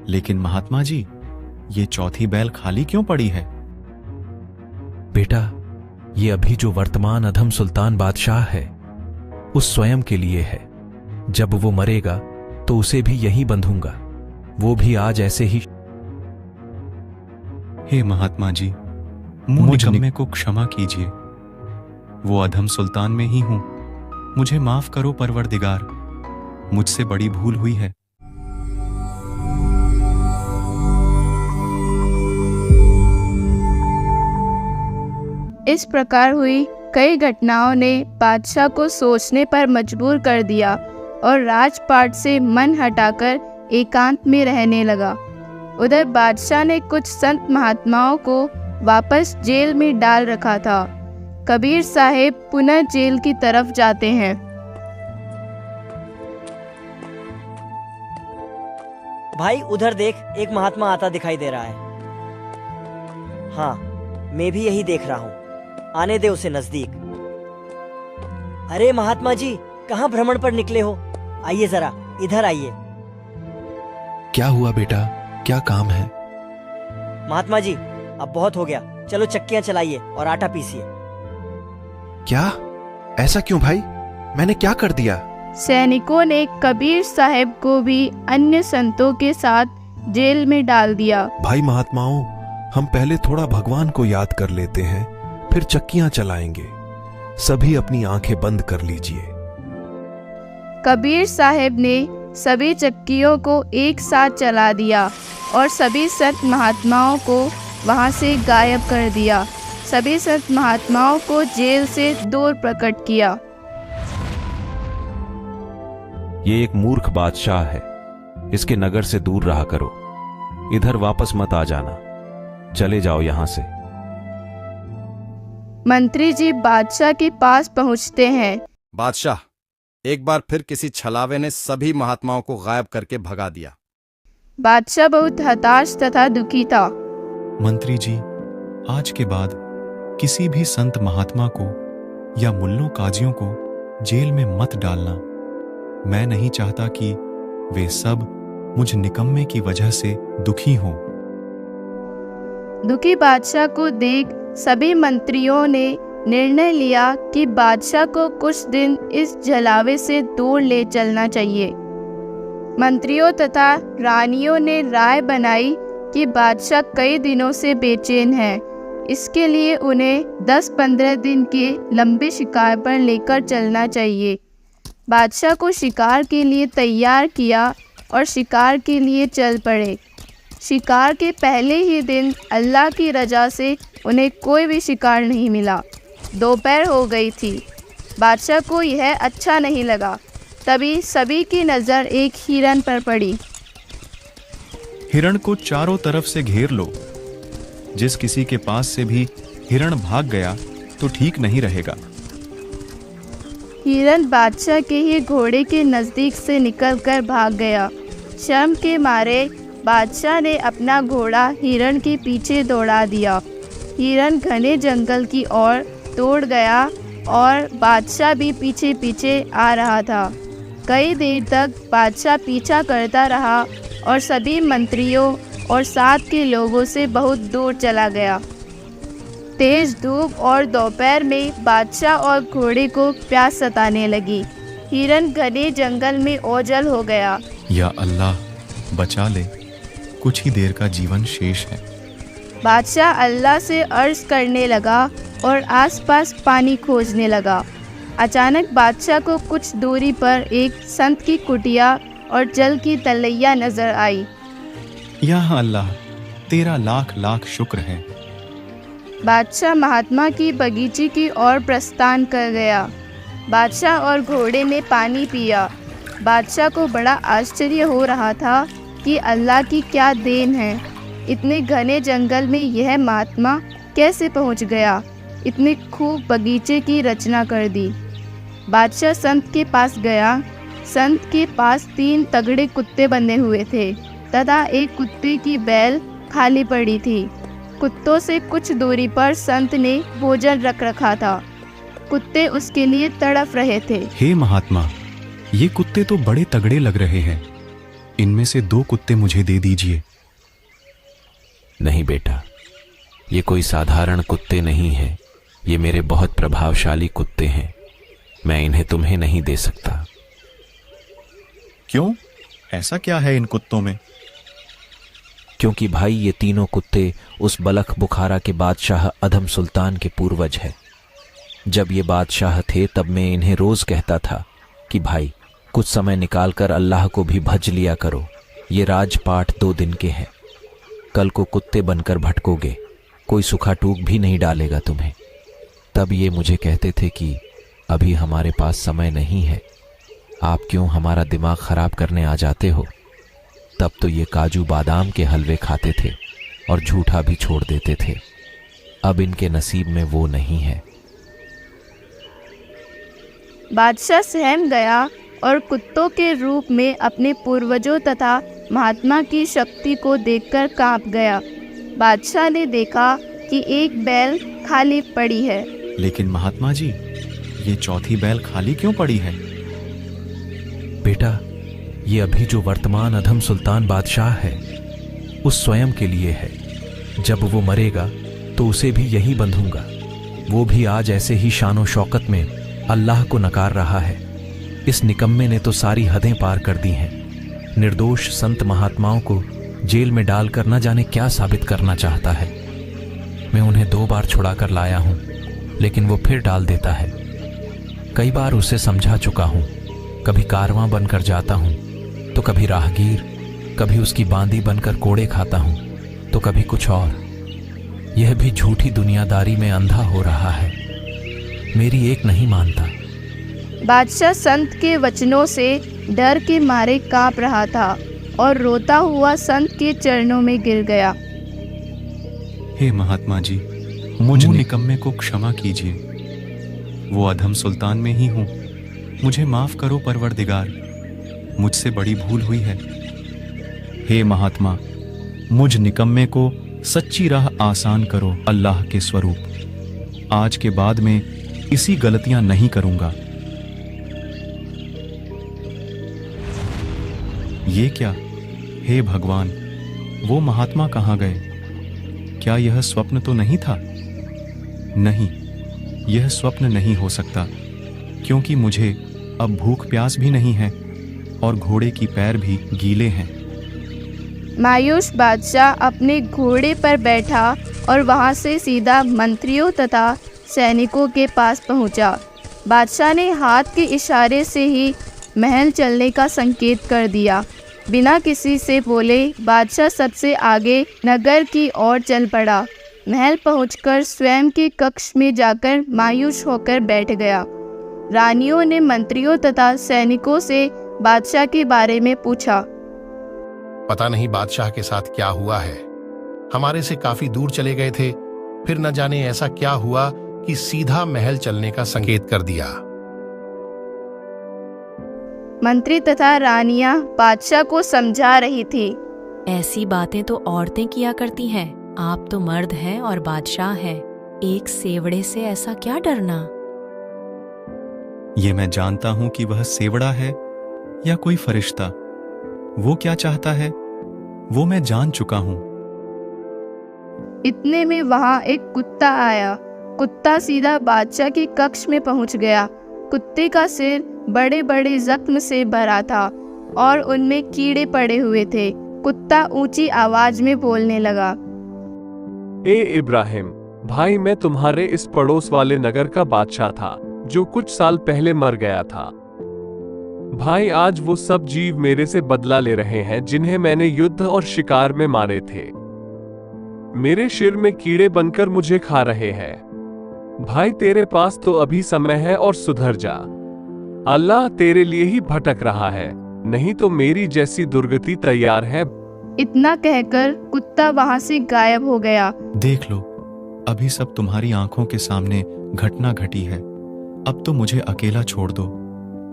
लेकिन महात्मा जी, ये चौथी बैल खाली क्यों पड़ी है? बेटा, ये अभी जो वर्तमान अधम सुल्तान बादशाह है, उस स्वयं के लिए है। जब वो मरेगा तो उसे भी यहीं बंधूंगा, वो भी आज ऐसे ही। हे महात्मा जी, मुझ निकम्मे को क्षमा कीजिए। वो अधम सुल्तान में ही हूं, मुझे माफ करो परवरदिगार, मुझसे बड़ी भूल हुई है। इस प्रकार हुई कई घटनाओं ने बादशाह को सोचने पर मजबूर कर दिया और राजपाट से मन हटाकर एकांत में रहने लगा। उधर बादशाह ने कुछ संत महात्माओं को वापस जेल में डाल रखा था। कबीर साहेब पुनः जेल की तरफ जाते हैं। भाई उधर देख, एक महात्मा आता दिखाई दे रहा है। हाँ, मैं भी यही देख रहा हूँ, आने दे उसे नजदीक। अरे महात्मा जी, कहाँ भ्रमण पर निकले हो? आइए जरा, इधर आइए। क्या हुआ बेटा, क्या काम है? महात्मा जी, अब बहुत हो गया, चलो चक्कियां चलाइए और आटा पीसिए। क्या? ऐसा क्यों भाई, मैंने क्या कर दिया? सैनिकों ने कबीर साहब को भी अन्य संतों के साथ जेल में डाल दिया। भाई महात्माओं, हम पहले थोड़ा भगवान को याद कर लेते हैं, फिर चक्कियां चलाएंगे। सभी अपनी आंखें बंद कर लीजिए। कबीर साहब ने सभी चक्कियों को एक साथ चला दिया और सभी संत महात्माओं को वहां से गायब कर दिया। सभी संत महात्माओं को जेल से दूर प्रकट किया। ये एक मूर्ख बादशाह है, इसके नगर से दूर रहा करो। इधर वापस मत आ जाना, चले जाओ यहां से। मंत्री जी बादशाह के पास पहुंचते हैं। बादशाह, एक बार फिर किसी छलावे ने सभी महात्माओं को गायब करके भगा दिया। बादशाह बहुत हताश तथा दुखी था। मंत्री जी, आज के बाद किसी भी संत महात्मा को या मुल्लों काजियों को जेल में मत डालना। मैं नहीं चाहता कि वे सब मुझ निकम्मे की वजह से दुखी हों। दुखी बादशाह को देख सभी मंत्रियों ने निर्णय लिया कि बादशाह को कुछ दिन इस जलावे से दूर ले चलना चाहिए। मंत्रियों तथा रानियों ने राय बनाई कि बादशाह कई दिनों से बेचैन है, इसके लिए उन्हें 10-15 दिन के लंबे शिकार पर लेकर चलना चाहिए। बादशाह को शिकार के लिए तैयार किया और शिकार के लिए चल पड़े। शिकार के पहले ही दिन अल्लाह की रजा से उन्हें कोई भी शिकार नहीं मिला। दोपहर हो गई थी। बादशाह को यह अच्छा नहीं लगा। तभी सभी की नज़र एक हिरन पर पड़ी। हिरण को चारों तरफ से घेर लो। जिस किसी के पास से भी हिरण भाग गया तो ठीक नहीं रहेगा। हिरन बादशाह के ही घोड़े के नज़दीक से निकलकर भाग गया। शर्म के मारे बादशाह ने अपना घोड़ा हिरन के पीछे दौड़ा दिया। हिरन घने जंगल की ओर दौड़ गया और बादशाह भी पीछे पीछे आ रहा था। कई देर तक बादशाह पीछा करता रहा और सभी मंत्रियों और साथ के लोगों से बहुत दूर चला गया। तेज धूप और दोपहर में बादशाह और घोड़े को प्यास सताने लगी। हिरन घने जंगल में ओझल हो गया। या अल्लाह, बचा ले, कुछ ही देर का जीवन शेष है। बादशाह अल्लाह से अर्ज करने लगा और आसपास पानी खोजने लगा। अचानक बादशाह को कुछ दूरी पर एक संत की कुटिया और जल की तलैया नजर आई। या अल्लाह, तेरा लाख लाख शुक्र है। बादशाह महात्मा की बगीचे की ओर प्रस्थान कर गया। बादशाह और घोड़े ने पानी पिया। बादशाह को बड़ा आश्चर्य हो रहा था कि अल्लाह की क्या देन है। इतने घने जंगल में यह महात्मा कैसे पहुंच गया। इतने खूब बगीचे की रचना कर दी। बादशाह संत के पास गया। संत के पास 3 तगड़े कुत्ते बंधे हुए थे तथा एक कुत्ते की बैल खाली पड़ी थी। कुत्तों से कुछ दूरी पर संत ने भोजन रख रखा था। कुत्ते उसके लिए तड़प रहे थे। हे महात्मा, ये कुत्ते तो बड़े तगड़े लग रहे हैं। इनमें से 2 कुत्ते मुझे दे दीजिए। नहीं बेटा, ये कोई साधारण कुत्ते नहीं हैं। ये मेरे बहुत प्रभावशाली कुत्ते हैं। मैं इन्हें तुम्हें नहीं दे सकता। क्यों? ऐसा क्या है इन कुत्तों में? क्योंकि भाई ये तीनों कुत्ते उस बलख बुखारा के बादशाह अधम सुल्तान के पूर्वज हैं। जब ये बादशाह थे तब मैं इन्हें रोज कहता था कि भाई कुछ समय निकालकर अल्लाह को भी भज लिया करो। ये राजपाठ 2 दिन के हैं। कल को कुत्ते बनकर भटकोगे, कोई सूखा टूक भी नहीं डालेगा तुम्हें। तब ये मुझे कहते थे कि अभी हमारे पास समय नहीं है, आप क्यों हमारा दिमाग खराब करने आ जाते हो। तब तो ये काजू बादाम के हलवे खाते थे और झूठा भी छोड़ देते थे। अब इनके नसीब में वो नहीं है। बादशाह सहम गया और कुत्तों के रूप में अपने पूर्वजों तथा महात्मा की शक्ति को देखकर कांप गया। बादशाह ने देखा कि एक बैल खाली पड़ी है। लेकिन महात्मा जी, ये चौथी बैल खाली क्यों पड़ी है? बेटा, ये अभी जो वर्तमान अधम सुल्तान बादशाह है उस स्वयं के लिए है। जब वो मरेगा तो उसे भी यही बंधूंगा। वो भी आज ऐसे ही शानो शौकत में अल्लाह को नकार रहा है। इस निकम्मे ने तो सारी हदें पार कर दी हैं। निर्दोष संत महात्माओं को जेल में डालकर न जाने क्या साबित करना चाहता है। मैं उन्हें 2 बार छुड़ा कर लाया हूं, लेकिन वो फिर डाल देता है। कई बार उसे समझा चुका हूं। कभी कारवां बनकर जाता हूं तो कभी राहगीर, कभी उसकी बांदी बनकर कोड़े खाता हूं तो कभी कुछ और। यह भी झूठी दुनियादारी में अंधा हो रहा है। मेरी एक नहीं मानता। बादशाह संत के वचनों से डर के मारे कांप रहा था और रोता हुआ संत के चरणों में गिर गया। हे महात्मा जी, मुझ निकम्मे को क्षमा कीजिए। वो अधम सुल्तान में ही हूं। मुझे माफ करो परवरदिगार, मुझसे बड़ी भूल हुई है। हे महात्मा, मुझ निकम्मे को सच्ची राह आसान करो अल्लाह के स्वरूप। आज के बाद में इसी गलतियां नहीं करूंगा। ये क्या? हे भगवान, वो महात्मा कहाँ गए? क्या यह स्वप्न तो नहीं था? नहीं, यह स्वप्न नहीं हो सकता, क्योंकि मुझे अब भूख प्यास भी नहीं है और घोड़े की पैर भी गीले हैं। मायूस बादशाह अपने घोड़े पर बैठा और वहां से सीधा मंत्रियों तथा सैनिकों के पास पहुंचा। बादशाह ने हाथ के इशारे से ही महल चलने का संकेत कर दिया। बिना किसी से बोले बादशाह सबसे आगे नगर की ओर चल पड़ा। महल पहुंचकर स्वयं के कक्ष में जाकर मायूस होकर बैठ गया। रानियों ने मंत्रियों तथा सैनिकों से बादशाह के बारे में पूछा। पता नहीं बादशाह के साथ क्या हुआ है। हमारे से काफी दूर चले गए थे, फिर न जाने ऐसा क्या हुआ कि सीधा महल चलने का संकेत कर दिया। मंत्री तथा रानियां बादशाह को समझा रही थी। ऐसी बातें तो औरतें किया करती हैं। आप तो मर्द हैं और बादशाह हैं। एक सेवड़े से ऐसा क्या डरना। ये मैं जानता हूं कि वह सेवड़ा है या कोई फरिश्ता। वो क्या चाहता है वो मैं जान चुका हूं। इतने में वहां एक कुत्ता आया। कुत्ता सीधा बादशाह के कक्ष में पहुंच गया। कुत्ते का सिर बड़े बड़े जख्म से भरा था और उनमें कीड़े पड़े हुए थे। कुत्ता ऊंची आवाज में बोलने लगा। ए इब्राहिम भाई, मैं तुम्हारे इस पड़ोस वाले नगर का बादशाह था जो कुछ साल पहले मर गया था। भाई, आज वो सब जीव मेरे से बदला ले रहे हैं जिन्हें मैंने युद्ध और शिकार में मारे थे। मेरे सिर में कीड़े बनकर मुझे खा रहे हैं। भाई, तेरे पास तो अभी समय है और सुधर जा। अल्लाह तेरे लिए ही भटक रहा है, नहीं तो मेरी जैसी दुर्गति तैयार है। इतना कहकर कुत्ता वहां से गायब हो गया। देख लो, अभी सब तुम्हारी आंखों के सामने घटना घटी है। अब तो मुझे अकेला छोड़ दो,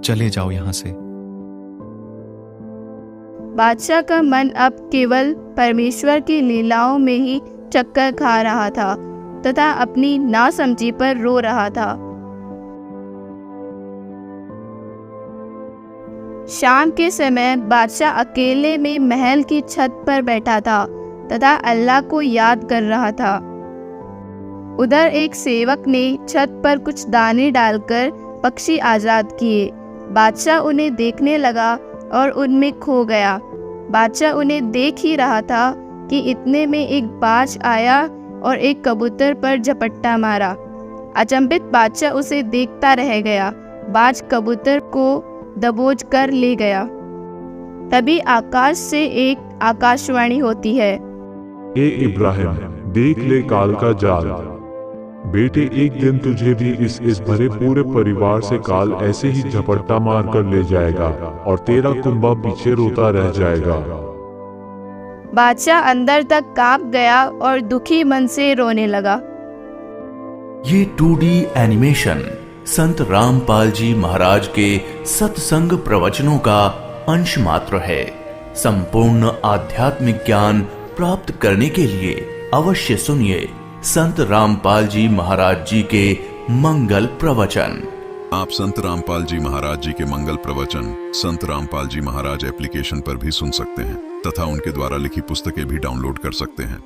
चले जाओ यहां से। बादशाह का मन अब केवल परमेश्वर की लीलाओं में ही चक्कर खा रहा था तथा अपनी नासमझी पर रो रहा था। शाम के समय बादशाह अकेले में महल की छत पर बैठा था तथा अल्लाह को याद कर रहा था। उधर एक सेवक ने छत पर कुछ दाने डालकर पक्षी आज़ाद किए। बादशाह उन्हें देखने लगा और उनमें खो गया। बादशाह उन्हें देख ही रहा था कि इतने में एक बाज आया और एक कबूतर पर झपट्टा मारा। अचंभित बादशाह उसे देखता रह गया। बाज कबूतर को दबोच कर ले गया। तभी आकाश से एक आकाशवाणी होती है, ए इब्राहिम, देख ले काल का जाल। बेटे, एक दिन तुझे भी इस भरे पूरे परिवार से काल ऐसे ही झपट्टा मार कर ले जाएगा और तेरा कुंबा पीछे रोता रह जाएगा। बादशाह अंदर तक कांप गया और दुखी मन से रोने लगा। ये 2D एनिमेशन संत रामपाल जी महाराज के सत्संग प्रवचनों का अंश मात्र है। संपूर्ण आध्यात्मिक ज्ञान प्राप्त करने के लिए अवश्य सुनिए संत रामपाल जी महाराज जी के मंगल प्रवचन। आप संत रामपाल जी महाराज जी के मंगल प्रवचन संत रामपाल जी महाराज एप्लीकेशन पर भी सुन सकते हैं तथा उनके द्वारा लिखी पुस्तकें भी डाउनलोड कर सकते हैं।